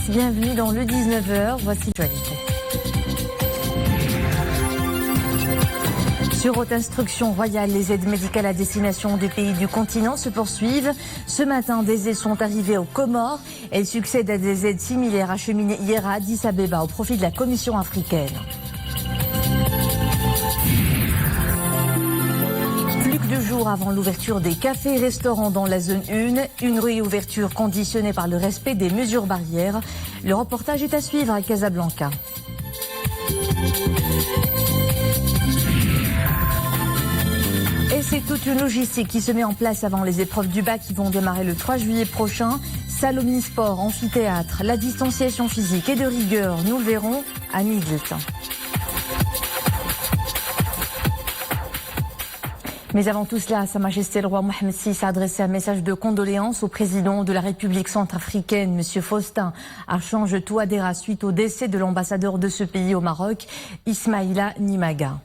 bienvenue dans le 19h, voici l'actualité. Sur haute instruction royale, les aides médicales à destination des pays du continent se poursuivent. Ce matin, des aides sont arrivées aux Comores. Elles succèdent à des aides similaires acheminées hier à Addis Abeba au profit de la Commission africaine. Plus que 2 jours avant l'ouverture des cafés et restaurants dans la zone 1, une réouverture conditionnée par le respect des mesures barrières. Le reportage est à suivre à Casablanca. Et c'est toute une logistique qui se met en place avant les épreuves du bac qui vont démarrer le 3 juillet prochain. Salle omnisport, amphithéâtre, la distanciation physique et de rigueur, nous le verrons à Middleton. Mais avant tout cela, Sa Majesté le roi Mohamed VI a adressé un message de condoléances au président de la République centrafricaine, M. Faustin Archange Touadéra, suite au décès de l'ambassadeur de ce pays au Maroc, Ismaïla Nimaga.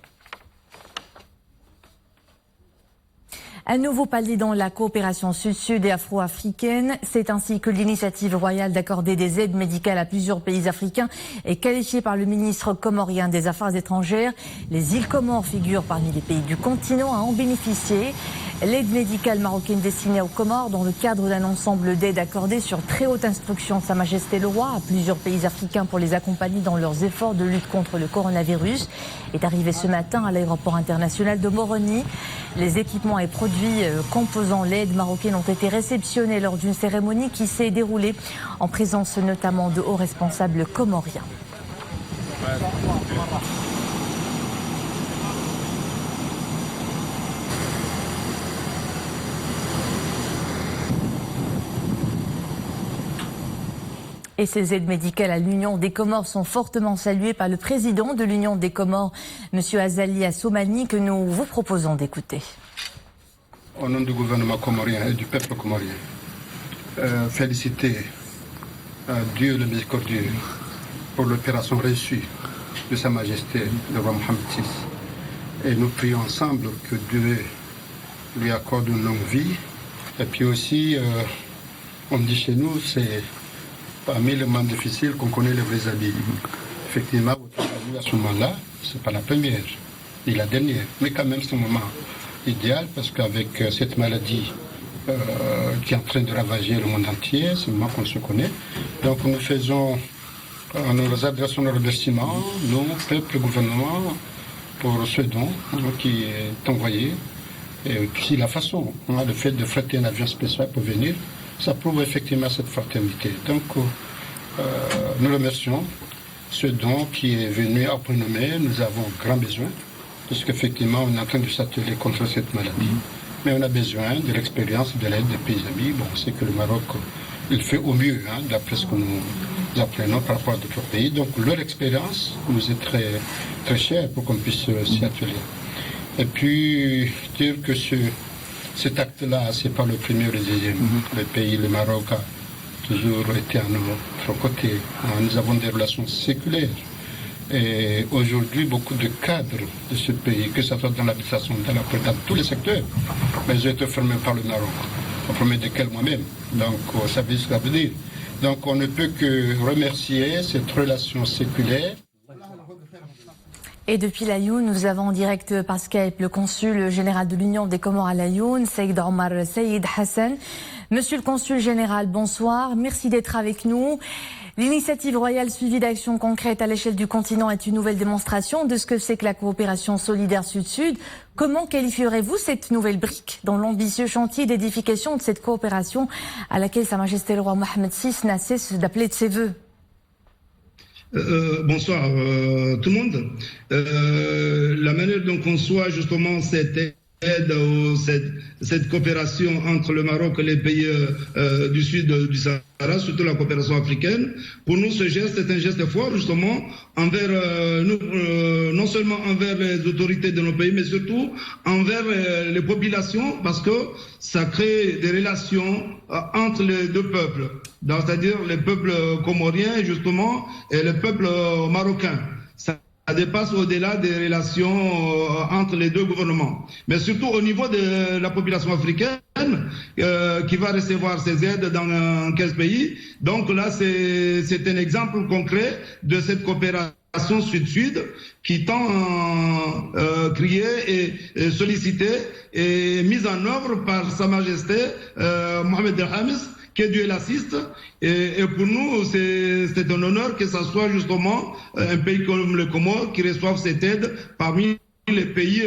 Un nouveau palier dans la coopération sud-sud et afro-africaine. C'est ainsi que l'initiative royale d'accorder des aides médicales à plusieurs pays africains est qualifiée par le ministre comorien des Affaires étrangères. Les îles Comores figurent parmi les pays du continent à en bénéficier. L'aide médicale marocaine destinée aux Comores dans le cadre d'un ensemble d'aides accordées sur très haute instruction de Sa Majesté le Roi à plusieurs pays africains pour les accompagner dans leurs efforts de lutte contre le coronavirus est arrivée ce matin à l'aéroport international de Moroni. Les équipements et produits composant l'aide marocaine ont été réceptionnés lors d'une cérémonie qui s'est déroulée en présence notamment de hauts responsables comoriens. Et ces aides médicales à l'Union des Comores sont fortement saluées par le président de l'Union des Comores, M. Azali Assoumani, que nous vous proposons d'écouter. Au nom du gouvernement comorien et du peuple comorien, féliciter Dieu le miséricordieux pour l'opération réussie de Sa Majesté le roi Mohamed VI. Et nous prions ensemble que Dieu lui accorde une longue vie. Et puis aussi, on dit chez nous, c'est parmi les moments difficiles qu'on connaît les vrais amis. Effectivement, votre famille à ce moment-là, ce n'est pas la première, ni la dernière, mais quand même c'est un moment idéal parce qu'avec cette maladie qui est en train de ravager le monde entier, c'est un moment qu'on se connaît. Donc nous nous adressons nos remerciements, nous, peuple, gouvernement, pour ce don qui est envoyé. Et puis la façon, le fait de fréter un avion spécial pour venir, ça prouve effectivement cette fraternité. Donc, nous remercions ce don qui est venu à prénommer. Nous avons grand besoin, puisqu'effectivement, on est en train de s'atteler contre cette maladie. Mais on a besoin de l'expérience de l'aide des pays amis. Bon, on sait que le Maroc, il fait au mieux, d'après ce que nous apprenons par rapport à d'autres pays. Donc, leur expérience nous est très, très chère pour qu'on puisse s'y atteler. Et puis, dire que cet acte-là, ce n'est pas le premier ou le deuxième. Le pays, le Maroc, a toujours été à notre côté. Nous avons des relations séculaires. Et aujourd'hui, beaucoup de cadres de ce pays, que ce soit dans l'habitation, dans tous les secteurs, mais ils ont été fermés par le Maroc, au premier desquels moi-même. Donc, ça veut dire ce que ça veut dire. Donc, on ne peut que remercier cette relation séculaire. Et depuis l'Aïoun, nous avons en direct par Skype le consul général de l'Union des Comores à l'Aïoun, Saïd Omar Saïd Hassan. Monsieur le consul général, bonsoir. Merci d'être avec nous. L'initiative royale suivie d'actions concrètes à l'échelle du continent est une nouvelle démonstration de ce que c'est que la coopération solidaire Sud-Sud. Comment qualifierez-vous cette nouvelle brique dans l'ambitieux chantier d'édification de cette coopération à laquelle Sa Majesté le roi Mohamed VI n'a cessé d'appeler de ses vœux? Bonsoir tout le monde. La manière dont on conçoit justement cette aide, cette coopération entre le Maroc et les pays du sud du Sahara, surtout la coopération africaine, pour nous ce geste est un geste fort justement envers nous, non seulement envers les autorités de nos pays, mais surtout envers les populations, parce que ça crée des relations entre les deux peuples, c'est-à-dire les peuples comoriens justement et le peuple marocain. Ça dépasse au-delà des relations entre les deux gouvernements. Mais surtout au niveau de la population africaine qui va recevoir ces aides dans 15 pays. Donc là, c'est un exemple concret de cette coopération Sud-Sud qui tend criée et sollicitée et mise en œuvre par Sa Majesté Mohamed El Khamis, que Dieu l'assiste. Et pour nous, c'est un honneur que ce soit justement un pays comme le Comore qui reçoive cette aide parmi les pays,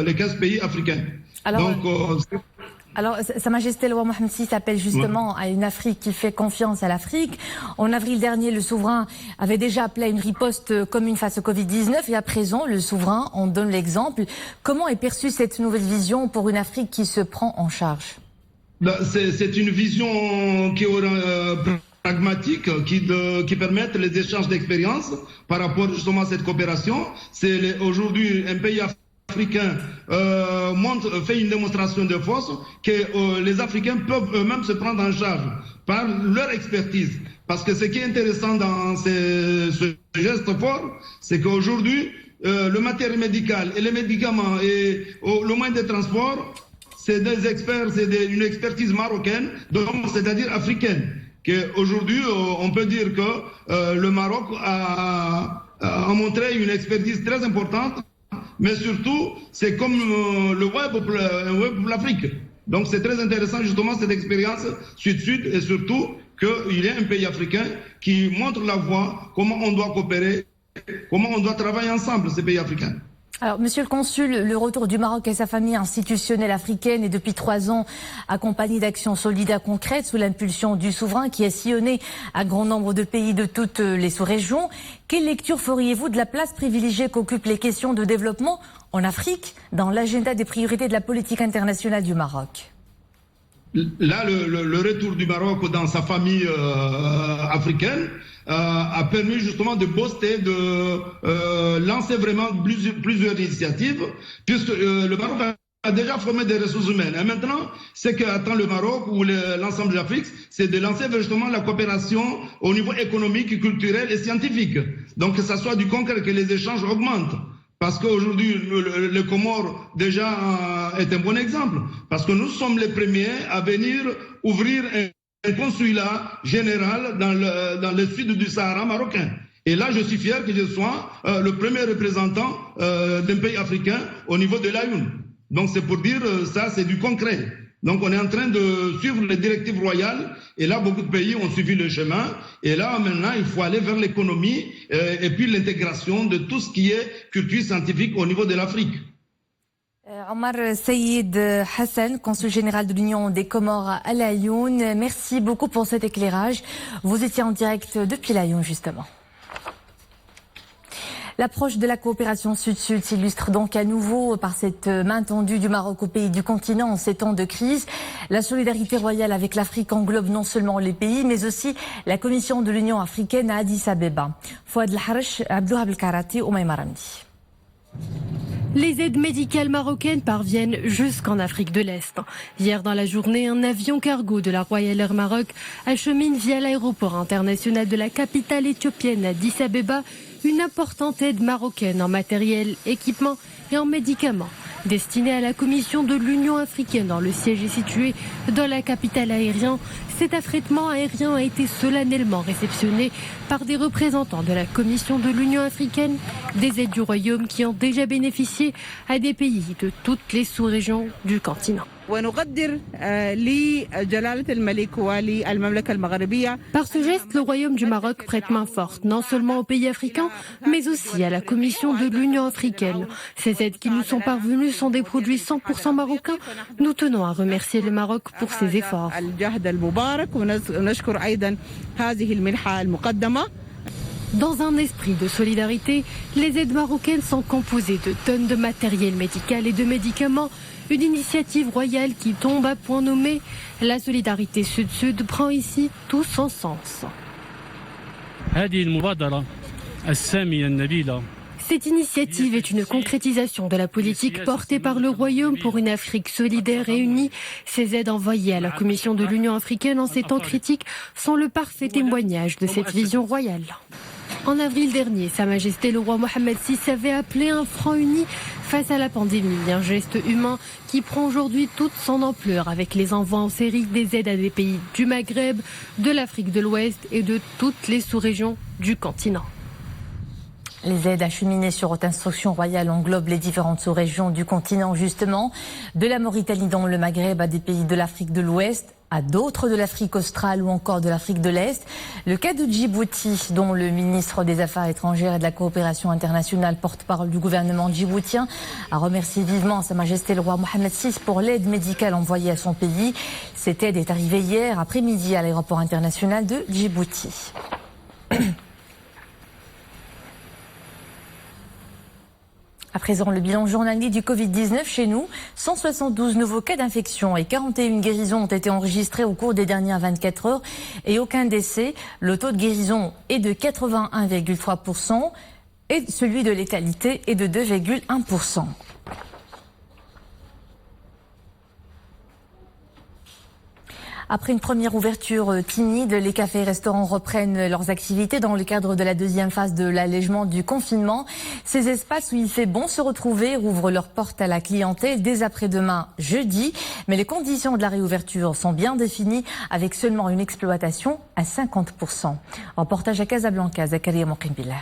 les 15 pays africains. Alors, Sa Majesté le roi Mohamed VI s'appelle justement à une Afrique qui fait confiance à l'Afrique. En avril dernier, le souverain avait déjà appelé à une riposte commune face au Covid-19 et à présent, le souverain en donne l'exemple. Comment est perçue cette nouvelle vision pour une Afrique qui se prend en charge ? C'est une vision qui est pragmatique, qui permet les échanges d'expériences par rapport justement à cette coopération. C'est aujourd'hui un pays africain fait une démonstration de force que les Africains peuvent eux-mêmes se prendre en charge par leur expertise. Parce que ce qui est intéressant dans ce geste fort, c'est qu'aujourd'hui, le matériel médical et les médicaments et le moyen de transport, c'est des experts, une expertise marocaine, c'est-à-dire africaine. Aujourd'hui, on peut dire que le Maroc a montré une expertise très importante, mais surtout, c'est comme le web pour l'Afrique. Donc c'est très intéressant justement cette expérience Sud-Sud et surtout qu'il y a un pays africain qui montre la voie, comment on doit coopérer, comment on doit travailler ensemble, ces pays africains. Alors, Monsieur le Consul, le retour du Maroc et sa famille institutionnelle africaine est depuis 3 ans accompagné d'actions solidaires concrètes sous l'impulsion du souverain qui a sillonné un grand nombre de pays de toutes les sous-régions. Quelle lecture feriez-vous de la place privilégiée qu'occupent les questions de développement en Afrique dans l'agenda des priorités de la politique internationale du Maroc ? Là, le retour du Maroc dans sa famille africaine a permis justement de booster, de lancer vraiment plusieurs initiatives, puisque le Maroc a déjà formé des ressources humaines. Et maintenant, ce qu'attend le Maroc ou l'ensemble de l'Afrique, c'est de lancer justement la coopération au niveau économique, culturel et scientifique. Donc que ça soit du concret, que les échanges augmentent. Parce qu'aujourd'hui, le Comore déjà est un bon exemple. Parce que nous sommes les premiers à venir ouvrir un consulat général dans le sud du Sahara marocain. Et là, je suis fier que je sois le premier représentant d'un pays africain au niveau de l'AYUN. Donc c'est pour dire, ça c'est du concret. Donc on est en train de suivre les directives royales et là beaucoup de pays ont suivi le chemin et là maintenant il faut aller vers l'économie et puis l'intégration de tout ce qui est culture scientifique au niveau de l'Afrique. Omar Saïd Hassan, consul général de l'Union des Comores à l'Ayoun, merci beaucoup pour cet éclairage. Vous étiez en direct depuis l'Ayoun justement. L'approche de la coopération Sud-Sud s'illustre donc à nouveau par cette main tendue du Maroc au pays du continent en ces temps de crise. La solidarité royale avec l'Afrique englobe non seulement les pays, mais aussi la Commission de l'Union africaine à Addis Abeba. Fouad El-Harch, Abdouhab El-Karati, Oumaïma Ramdi. Les aides médicales marocaines parviennent jusqu'en Afrique de l'Est. Hier dans la journée, un avion cargo de la Royal Air Maroc achemine via l'aéroport international de la capitale éthiopienne Addis Abeba une importante aide marocaine en matériel, équipement et en médicaments destinée à la Commission de l'Union africaine dont le siège est situé dans la capitale aérienne. Cet affrètement aérien a été solennellement réceptionné par des représentants de la Commission de l'Union africaine, des aides du Royaume qui ont déjà bénéficié à des pays de toutes les sous-régions du continent. Par ce geste, le Royaume du Maroc prête main forte, non seulement aux pays africains, mais aussi à la Commission de l'Union africaine. Ces aides qui nous sont parvenues sont des produits 100% marocains. Nous tenons à remercier le Maroc pour ses efforts. Dans un esprit de solidarité, les aides marocaines sont composées de tonnes de matériel médical et de médicaments. Une initiative royale qui tombe à point nommé. La solidarité Sud-Sud prend ici tout son sens. Cette initiative est une concrétisation de la politique portée par le Royaume pour une Afrique solidaire et unie. Ces aides envoyées à la Commission de l'Union africaine en ces temps critiques sont le parfait témoignage de cette vision royale. En avril dernier, Sa Majesté le roi Mohamed VI avait appelé un front uni face à la pandémie. Un geste humain qui prend aujourd'hui toute son ampleur avec les envois en série des aides à des pays du Maghreb, de l'Afrique de l'Ouest et de toutes les sous-régions du continent. Les aides acheminées sur haute instruction royale englobent les différentes sous-régions du continent, justement, de la Mauritanie dans le Maghreb à des pays de l'Afrique de l'Ouest, à d'autres de l'Afrique australe ou encore de l'Afrique de l'Est. Le cas de Djibouti, dont le ministre des Affaires étrangères et de la coopération internationale, porte-parole du gouvernement djiboutien, a remercié vivement Sa Majesté le roi Mohamed VI pour l'aide médicale envoyée à son pays. Cette aide est arrivée hier après-midi à l'aéroport international de Djibouti. À présent, le bilan journalier du Covid-19 chez nous. 172 nouveaux cas d'infection et 41 guérisons ont été enregistrés au cours des dernières 24 heures et aucun décès. Le taux de guérison est de 81,3% et celui de létalité est de 2,1%. Après une première ouverture timide, les cafés et restaurants reprennent leurs activités dans le cadre de la deuxième phase de l'allègement du confinement. Ces espaces où il fait bon se retrouver rouvrent leurs portes à la clientèle dès après-demain, jeudi. Mais les conditions de la réouverture sont bien définies avec seulement une exploitation à 50%. Reportage à Casablanca, Zakaria Mokrimbila.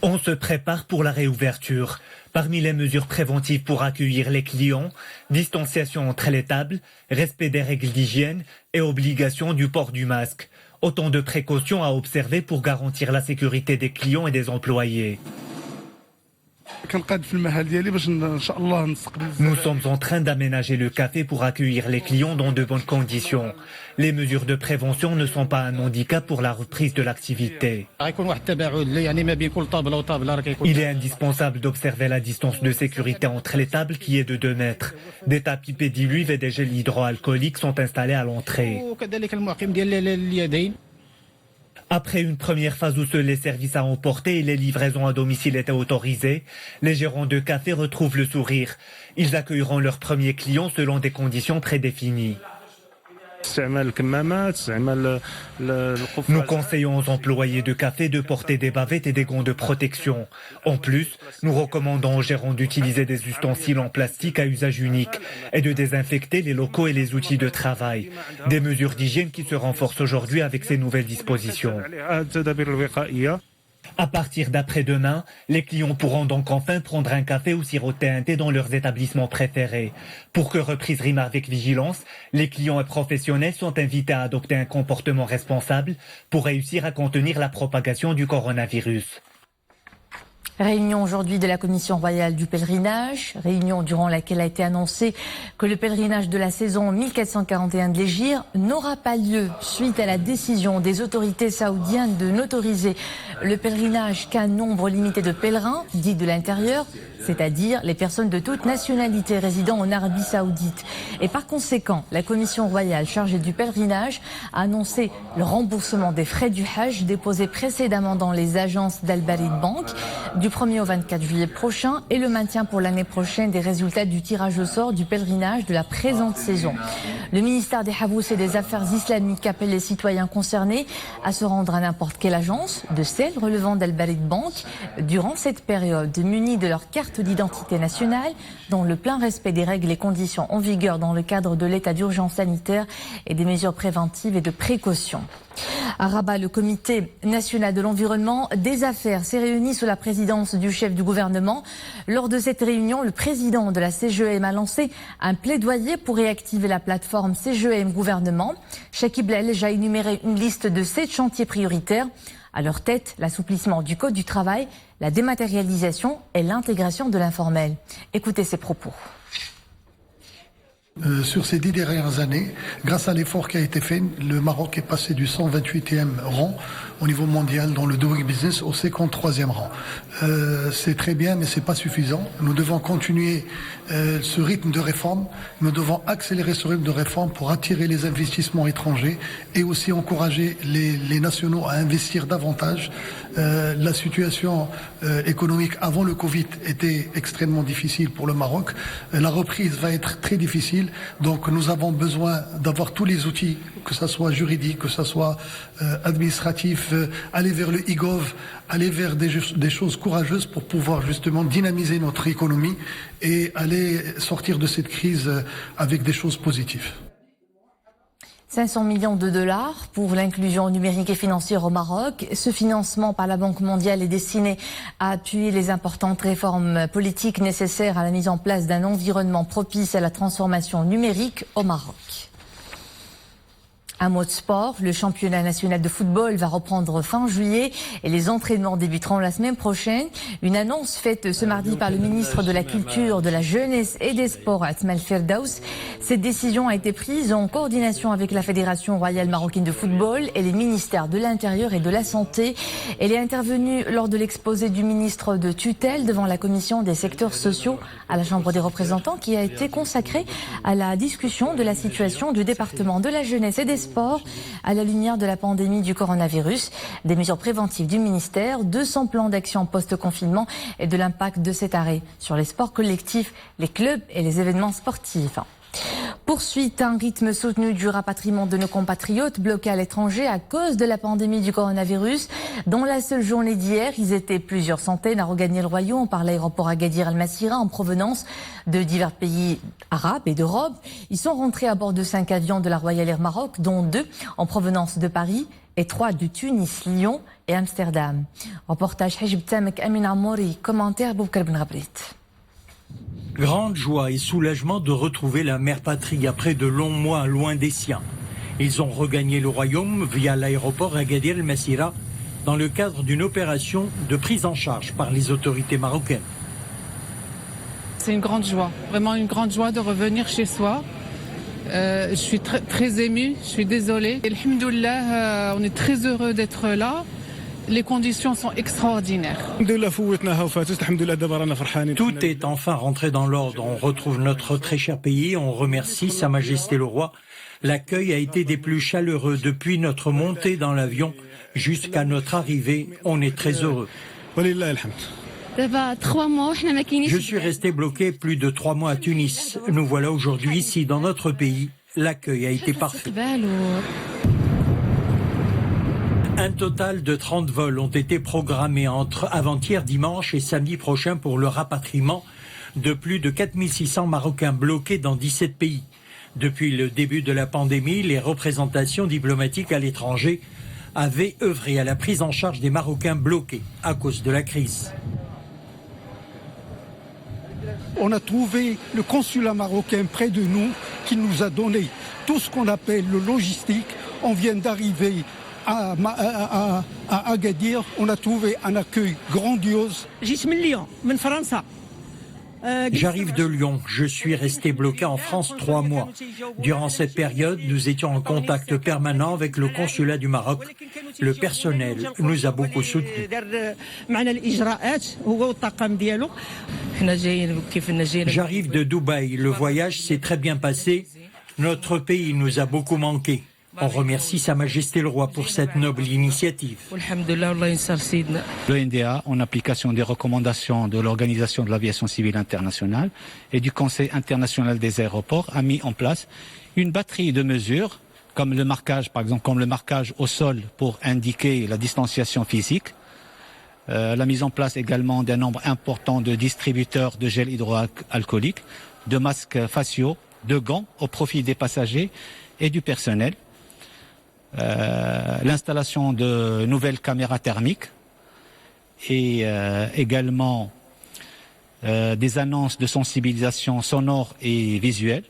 On se prépare pour la réouverture. Parmi les mesures préventives pour accueillir les clients, distanciation entre les tables, respect des règles d'hygiène et obligation du port du masque. Autant de précautions à observer pour garantir la sécurité des clients et des employés. Nous sommes en train d'aménager le café pour accueillir les clients dans de bonnes conditions. Les mesures de prévention ne sont pas un handicap pour la reprise de l'activité. Il est indispensable d'observer la distance de sécurité entre les tables qui est de 2 mètres. Des tapis pédiluves et des gels hydroalcooliques sont installés à l'entrée. Après une première phase où seuls les services à emporter et les livraisons à domicile étaient autorisés, les gérants de café retrouvent le sourire. Ils accueilleront leurs premiers clients selon des conditions prédéfinies. Nous conseillons aux employés de café de porter des bavettes et des gants de protection. En plus, nous recommandons aux gérants d'utiliser des ustensiles en plastique à usage unique et de désinfecter les locaux et les outils de travail. Des mesures d'hygiène qui se renforcent aujourd'hui avec ces nouvelles dispositions. À partir d'après-demain, les clients pourront donc enfin prendre un café ou siroter un thé dans leurs établissements préférés. Pour que reprise rime avec vigilance, les clients et professionnels sont invités à adopter un comportement responsable pour réussir à contenir la propagation du coronavirus. Réunion aujourd'hui de la Commission royale du pèlerinage, réunion durant laquelle a été annoncé que le pèlerinage de la saison 1441 de l'Hégire n'aura pas lieu suite à la décision des autorités saoudiennes de n'autoriser le pèlerinage qu'un nombre limité de pèlerins, dits de l'intérieur, c'est-à-dire les personnes de toute nationalité résidant en Arabie Saoudite. Et par conséquent, la Commission royale chargée du pèlerinage a annoncé le remboursement des frais du Hajj déposés précédemment dans les agences d'Al-Barid Bank du 1er au 24 juillet prochain et le maintien pour l'année prochaine des résultats du tirage au sort du pèlerinage de la présente saison. Le ministère des Habous et des Affaires islamiques appelle les citoyens concernés à se rendre à n'importe quelle agence de celle relevant d'Al-Barid Bank durant cette période, munis de leur carte d'identité nationale, dans le plein respect des règles et conditions en vigueur dans le cadre de l'état d'urgence sanitaire et des mesures préventives et de précaution. À Rabat, le comité national de l'environnement des affaires s'est réuni sous la présidence du chef du gouvernement. Lors de cette réunion, le président de la CGEM a lancé un plaidoyer pour réactiver la plateforme CGEM Gouvernement. Chakib Lelj a énuméré une liste de 7 chantiers prioritaires. À leur tête, l'assouplissement du Code du travail, la dématérialisation et l'intégration de l'informel. Écoutez ses propos. Sur ces 10 dernières années, grâce à l'effort qui a été fait, le Maroc est passé du 128e rang au niveau mondial dans le Doing Business au 53e rang. C'est très bien, mais c'est pas suffisant. Nous devons continuer ce rythme de réforme. Nous devons accélérer ce rythme de réforme pour attirer les investissements étrangers et aussi encourager les nationaux à investir davantage. La situation économique avant le Covid était extrêmement difficile pour le Maroc. La reprise va être très difficile. difficile. Donc nous avons besoin d'avoir tous les outils, que ce soit juridique, que ce soit administratif, aller vers le e-gov, aller vers des choses courageuses pour pouvoir justement dynamiser notre économie et aller sortir de cette crise avec des choses positives. 500 millions de dollars pour l'inclusion numérique et financière au Maroc. Ce financement par la Banque mondiale est destiné à appuyer les importantes réformes politiques nécessaires à la mise en place d'un environnement propice à la transformation numérique au Maroc. Un mot de sport, le championnat national de football va reprendre fin juillet et les entraînements débuteront la semaine prochaine. Une annonce faite ce mardi par le ministre de la Culture, de la Jeunesse et des Sports, Atmal Ferdaous. Cette décision a été prise en coordination avec la Fédération royale marocaine de football et les ministères de l'Intérieur et de la Santé. Elle est intervenue lors de l'exposé du ministre de tutelle devant la commission des secteurs sociaux à la Chambre des représentants qui a été consacrée à la discussion de la situation du département de la Jeunesse et des Sports à la lumière de la pandémie du coronavirus, des mesures préventives du ministère, 200 plans d'action post-confinement et de l'impact de cet arrêt sur les sports collectifs, les clubs et les événements sportifs. Poursuite un rythme soutenu du rapatriement de nos compatriotes bloqués à l'étranger à cause de la pandémie du coronavirus. Dans la seule journée d'hier, ils étaient plusieurs centaines à regagner le royaume par l'aéroport Agadir Al-Massira en provenance de divers pays arabes et d'Europe. Ils sont rentrés à bord de 5 avions de la Royal Air Maroc, dont 2 en provenance de Paris et 3 de Tunis, Lyon et Amsterdam. Reportage Hajib Tamek Amin Amouri, commentaire Boubkar Ben Gabrit. Grande joie et soulagement de retrouver la mère patrie après de longs mois loin des siens. Ils ont regagné le royaume via l'aéroport Agadir El-Massira dans le cadre d'une opération de prise en charge par les autorités marocaines. C'est une grande joie, vraiment une grande joie de revenir chez soi. Je suis très émue, je suis désolée. Alhamdoulilah, on est très heureux d'être là. Les conditions sont extraordinaires. Tout est enfin rentré dans l'ordre. On retrouve notre très cher pays. On remercie Sa Majesté le Roi. L'accueil a été des plus chaleureux depuis notre montée dans l'avion jusqu'à notre arrivée. On est très heureux. Je suis resté bloqué plus de 3 mois à Tunis. Nous voilà aujourd'hui ici dans notre pays. L'accueil a été parfait. Un total de 30 vols ont été programmés entre avant-hier dimanche et samedi prochain pour le rapatriement de plus de 4600 Marocains bloqués dans 17 pays. Depuis le début de la pandémie, les représentations diplomatiques à l'étranger avaient œuvré à la prise en charge des Marocains bloqués à cause de la crise. On a trouvé le consulat marocain près de nous qui nous a donné tout ce qu'on appelle le logistique. On vient d'arriver à Agadir, on a trouvé un accueil grandiose. J'arrive de Lyon, je suis resté bloqué en France 3 mois. Durant cette période, nous étions en contact permanent avec le consulat du Maroc. Le personnel nous a beaucoup soutenus. J'arrive de Dubaï, le voyage s'est très bien passé. Notre pays nous a beaucoup manqué. On remercie Sa Majesté le Roi pour cette noble initiative. L'ONDA, en application des recommandations de l'Organisation de l'aviation civile internationale et du Conseil international des aéroports, a mis en place une batterie de mesures, comme le marquage, par exemple, comme le marquage au sol pour indiquer la distanciation physique, la mise en place également d'un nombre important de distributeurs de gel hydroalcoolique, de masques faciaux, de gants au profit des passagers et du personnel. L'installation de nouvelles caméras thermiques et également des annonces de sensibilisation sonore et visuelle.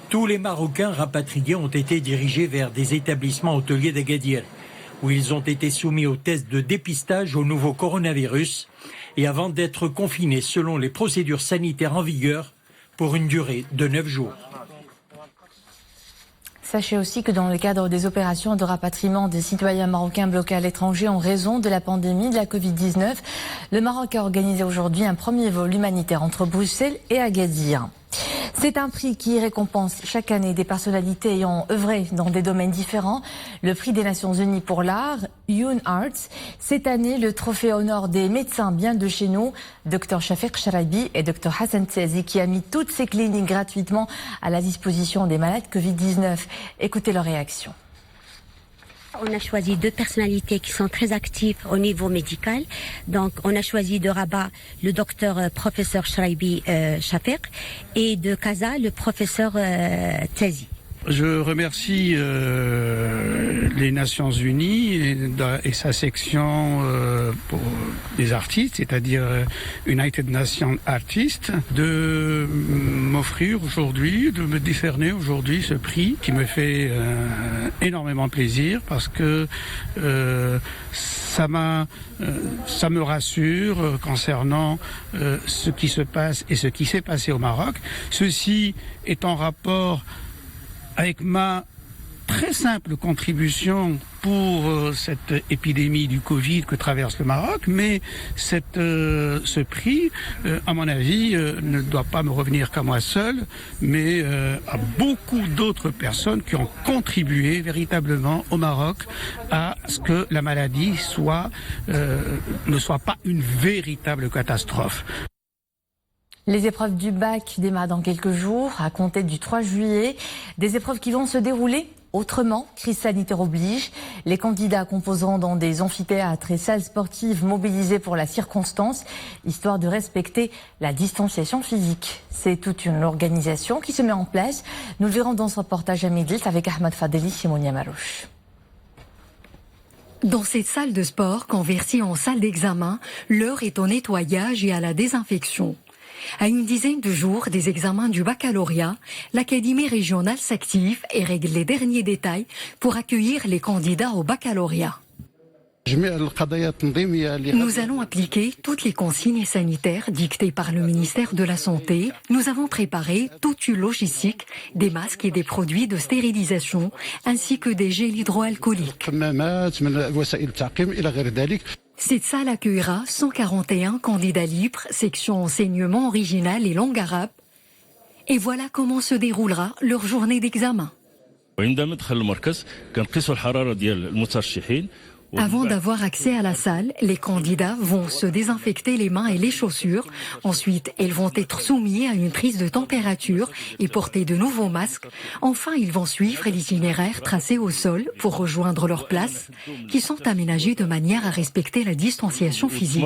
Tous les Marocains rapatriés ont été dirigés vers des établissements hôteliers d'Agadir, où ils ont été soumis aux tests de dépistage au nouveau coronavirus et avant d'être confinés selon les procédures sanitaires en vigueur pour une durée de 9 jours. Sachez aussi que dans le cadre des opérations de rapatriement des citoyens marocains bloqués à l'étranger en raison de la pandémie de la Covid-19, le Maroc a organisé aujourd'hui un premier vol humanitaire entre Bruxelles et Agadir. C'est un prix qui récompense chaque année des personnalités ayant œuvré dans des domaines différents. Le prix des Nations Unies pour l'art, Youn Arts. Cette année, le trophée honore des médecins bien de chez nous, Dr Shafiq Charabi et Dr Hassan Tziazi, qui a mis toutes ses cliniques gratuitement à la disposition des malades Covid-19. Écoutez leur réaction. On a choisi deux personnalités qui sont très actives au niveau médical. Donc, on a choisi de Rabat le docteur professeur Charabi Shafiq et de Casa le professeur Tziazi. Je remercie les Nations Unies et sa section pour les artistes, c'est-à-dire United Nations Artists, de m'offrir aujourd'hui, de me décerner aujourd'hui ce prix qui me fait énormément plaisir parce que ça me rassure concernant ce qui se passe et ce qui s'est passé au Maroc. Ceci est en rapport avec ma très simple contribution pour cette épidémie du Covid que traverse le Maroc, mais ce prix, à mon avis, ne doit pas me revenir qu'à moi seul, mais à beaucoup d'autres personnes qui ont contribué véritablement au Maroc à ce que la maladie ne soit pas une véritable catastrophe. Les épreuves du bac démarrent dans quelques jours, à compter du 3 juillet. Des épreuves qui vont se dérouler autrement, crise sanitaire oblige. Les candidats composeront dans des amphithéâtres et salles sportives mobilisées pour la circonstance, histoire de respecter la distanciation physique. C'est toute une organisation qui se met en place. Nous le verrons dans ce reportage à midi avec Ahmed Fadeli et Monia Marouche. Dans cette salle de sport, convertie en salle d'examen, l'heure est au nettoyage et à la désinfection. À une dizaine de jours des examens du baccalauréat, l'Académie régionale s'active et règle les derniers détails pour accueillir les candidats au baccalauréat. Nous allons appliquer toutes les consignes sanitaires dictées par le ministère de la Santé. Nous avons préparé toute une logistique, des masques et des produits de stérilisation, ainsi que des gels hydroalcooliques. Cette salle accueillera 141 candidats libres, section enseignement original et langue arabe. Et voilà comment se déroulera leur journée d'examen. Avant d'avoir accès à la salle, les candidats vont se désinfecter les mains et les chaussures. Ensuite, ils vont être soumis à une prise de température et porter de nouveaux masques. Enfin, ils vont suivre l'itinéraire tracé au sol pour rejoindre leurs places, qui sont aménagées de manière à respecter la distanciation physique.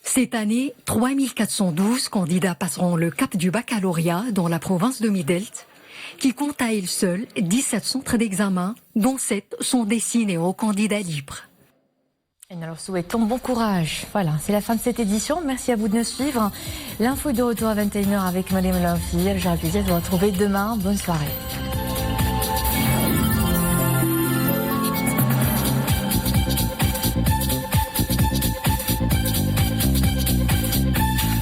Cette année, 3412 candidats passeront le cap du baccalauréat dans la province de Midelt, qui compte à elle seule 17 centres d'examen, dont 7 sont destinés aux candidats libres. Et nous leur souhaitons bon courage. Voilà, c'est la fin de cette édition. Merci à vous de nous suivre. L'info est de retour à 21h avec Mariam Laoufir. J'aurai le plaisir de vous retrouver demain. Bonne soirée.